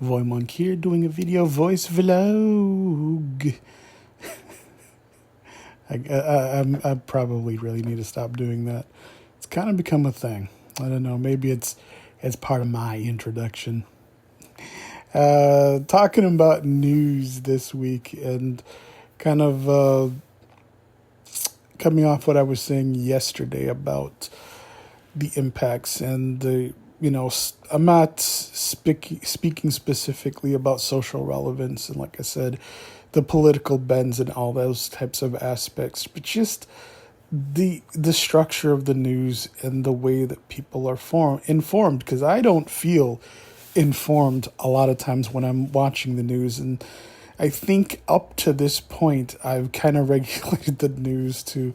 VoyMonk here doing a video voice vlog. I probably really need to stop doing that. It's kind of become a thing. I don't know. Maybe it's part of my introduction. Talking about news this week and kind of coming off what I was saying yesterday about the impacts and I'm not speaking specifically about social relevance and, like I said, the political bends and all those types of aspects, but just the structure of the news and the way that people are informed, because I don't feel informed a lot of times when I'm watching the news. And I think up to this point, I've kind of regulated the news to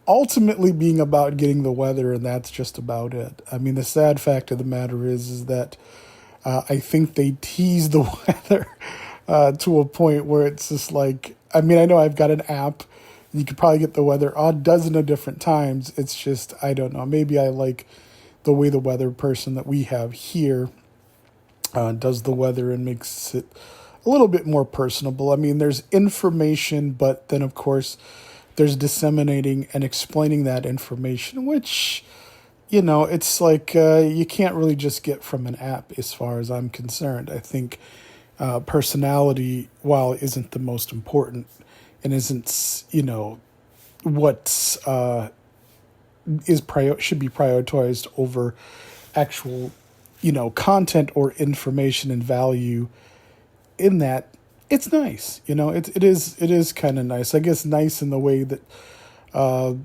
ultimately being about getting the weather, and that's just about it. I mean, the sad fact of the matter is that I think they tease the weather to a point where it's just like, I mean, I know I've got an app. You could probably get the weather a dozen of different times. It's just, I don't know. Maybe I like the way the weather person that we have here does the weather and makes it a little bit more personable. I mean, there's information, but then, of course, there's disseminating and explaining that information, which, it's like you can't really just get from an app as far as I'm concerned. I think personality, while isn't the most important and isn't, what should be prioritized over actual, content or information and value in that, it's nice. It is kind of nice. I guess nice in the way that, I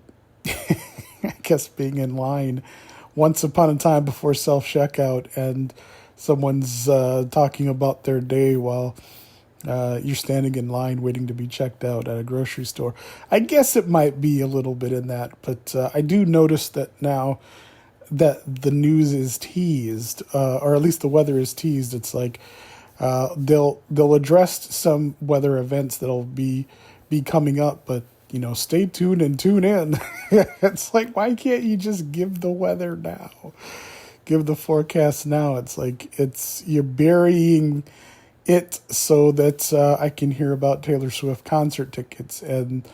guess being in line once upon a time before self-checkout and someone's talking about their day while you're standing in line waiting to be checked out at a grocery store. I guess it might be a little bit in that, but I do notice that now that the news is teased, or at least the weather is teased. It's like they'll address some weather events that'll be coming up, but stay tuned and tune in. It's like, why can't you just give the weather now? Give the forecast now. It's like you're burying it so that I can hear about Taylor Swift concert tickets. And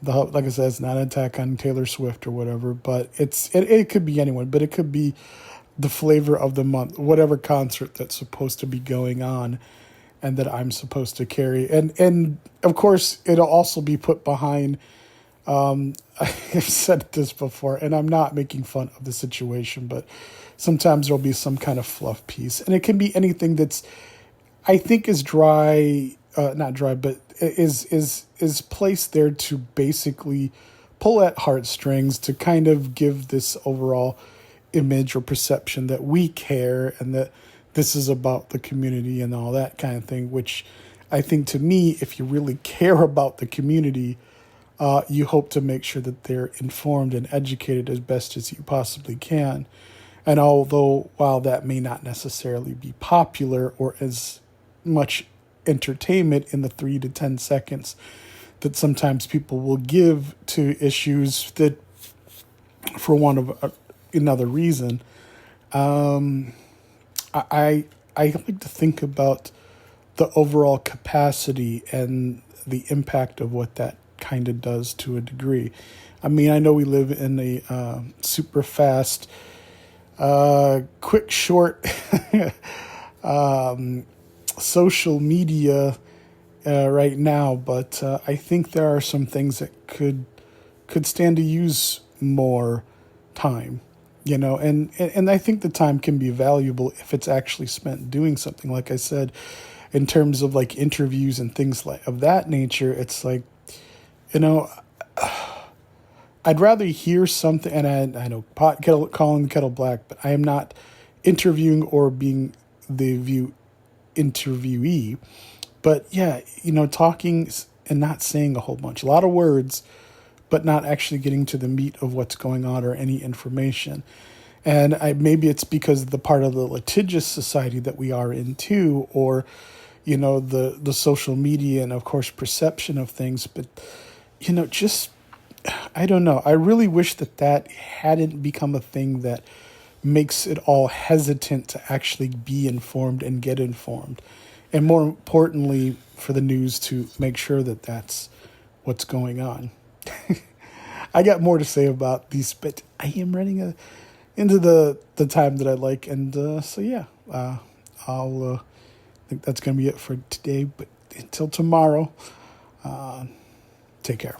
like I said, it's not an attack on Taylor Swift or whatever, but it could be anyone, but it could be the flavor of the month, whatever concert that's supposed to be going on and that I'm supposed to carry. And of course, it'll also be put behind, I've said this before, and I'm not making fun of the situation, but sometimes there'll be some kind of fluff piece. And it can be anything that's, I think, is dry, not dry, but is placed there to basically pull at heartstrings to kind of give this overall image or perception that we care and that this is about the community and all that kind of thing, which I think, to me, if you really care about the community, you hope to make sure that they're informed and educated as best as you possibly can. And although, while that may not necessarily be popular or as much entertainment in the 3 to 10 seconds that sometimes people will give to issues that, for want of another reason, I like to think about the overall capacity and the impact of what that kind of does to a degree. I mean, I know we live in a super fast, quick, short social media right now, but I think there are some things that could stand to use more time, and I think the time can be valuable if it's actually spent doing something. Like I said, in terms of like interviews and things like of that nature, it's like, I'd rather hear something, and I know calling the kettle black, but I am not interviewing or being the interviewee. But yeah, talking and not saying a whole bunch, a lot of words, but not actually getting to the meat of what's going on or any information. And maybe it's because of the part of the litigious society that we are in too, or, the social media and, of course, perception of things. But, just, I don't know. I really wish that hadn't become a thing that makes it all hesitant to actually be informed and get informed. And more importantly, for the news to make sure that that's what's going on. I got more to say about these, but I am running into the time that I like. And so, yeah, I'll think that's going to be it for today. But until tomorrow, take care.